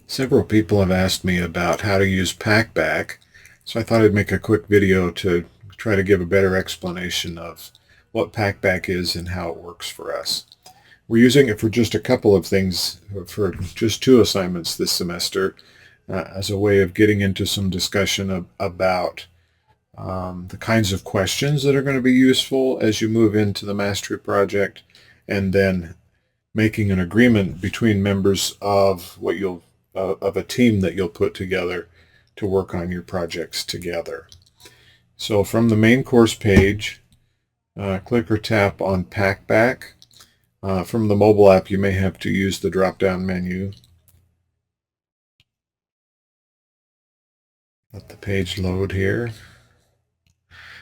Several people have asked me about how to use Packback, so I thought I'd make a quick video to try to give a better explanation of what Packback is and how it works for us. We're using it for just a couple of things, for just 2 assignments this semester, as a way of getting into some discussion about the kinds of questions that are going to be useful as you move into the mastery project, and then making an agreement between members of of a team that you'll put together to work on your projects together. So from the main course page, click or tap on Packback. From the mobile app, you may have to use the drop-down menu. Let the page load here.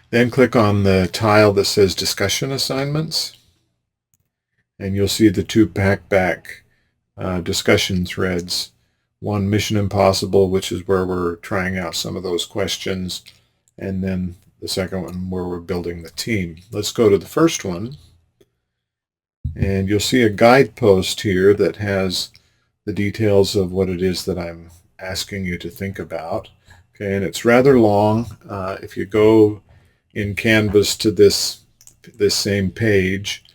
Then click on the tile that says Discussion Assignments, and you'll see the 2 Packback discussion threads. One, Mission Impossible, which is where we're trying out some of those questions, and then the second one where we're building the team. Let's go to the first one, and you'll see a guidepost here that has the details of what it is that I'm asking you to think about. Okay, and it's rather long. If you go in Canvas to this same page,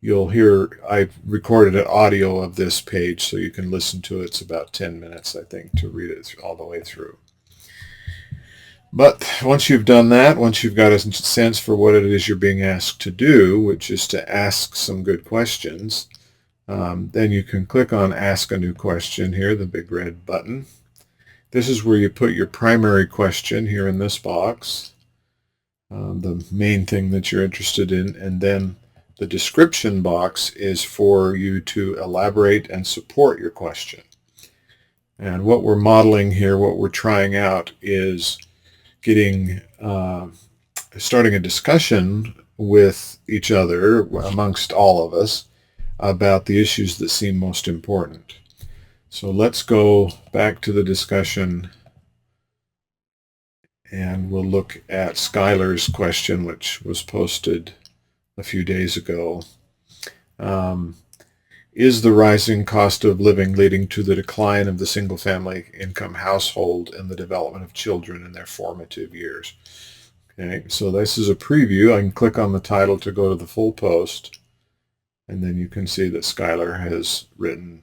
you'll hear I've recorded an audio of this page so you can listen to it. It's about 10 minutes, I think, to read it all the way through. But once you've done that, once you've got a sense for what it is you're being asked to do, which is to ask some good questions, then you can click on Ask a New Question here, the big red button. This is where you put your primary question here in this box, the main thing that you're interested in, and then the description box is for you to elaborate and support your question. And what we're modeling here, what we're trying out, is starting a discussion with each other, amongst all of us, about the issues that seem most important. So let's go back to the discussion, and we'll look at Skylar's question, which was posted a few days ago. Is the rising cost of living leading to the decline of the single-family income household and the development of children in their formative years? Okay, so this is a preview. I can click on the title to go to the full post, and then you can see that Skylar has written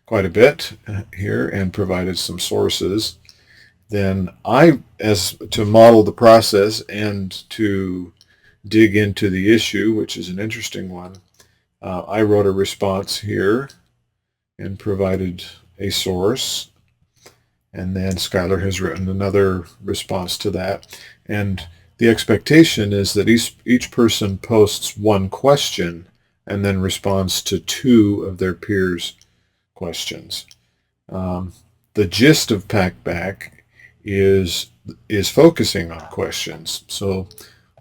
quite a bit here and provided some sources. Then to model the process and to dig into the issue, which is an interesting one, I wrote a response here and provided a source, and then Skylar has written another response to that. And the expectation is that each person posts one question and then responds to 2 of their peers' questions. The gist of Packback is focusing on questions. So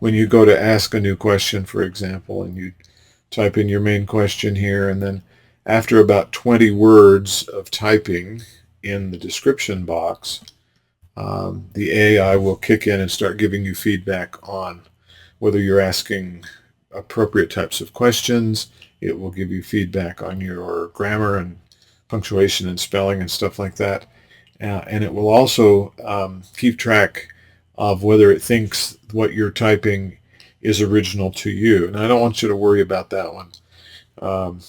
when you go to ask a new question, for example, and you type in your main question here, and then after about 20 words of typing in the description box, the AI will kick in and start giving you feedback on whether you're asking appropriate types of questions. It will give you feedback on your grammar and punctuation and spelling and stuff like that. And it will also keep track of whether it thinks what you're typing is original to you. And I don't want you to worry about that one,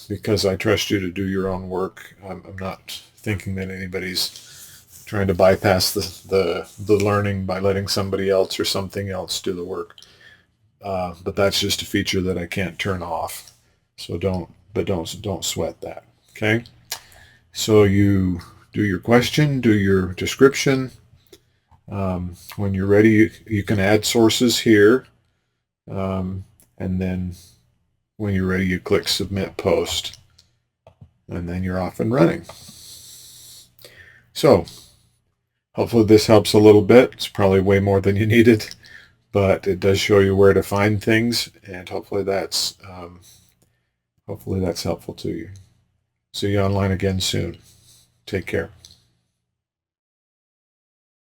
because I trust you to do your own work. I'm not thinking that anybody's trying to bypass the learning by letting somebody else or something else do the work. But that's just a feature that I can't turn off. So don't sweat that. Okay? So you do your question, do your description. When you're ready, you can add sources here. And then when you're ready, you click Submit Post. And then you're off and running. So hopefully this helps a little bit. It's probably way more than you needed, but it does show you where to find things, and hopefully that's helpful to you. See you online again soon. Take care.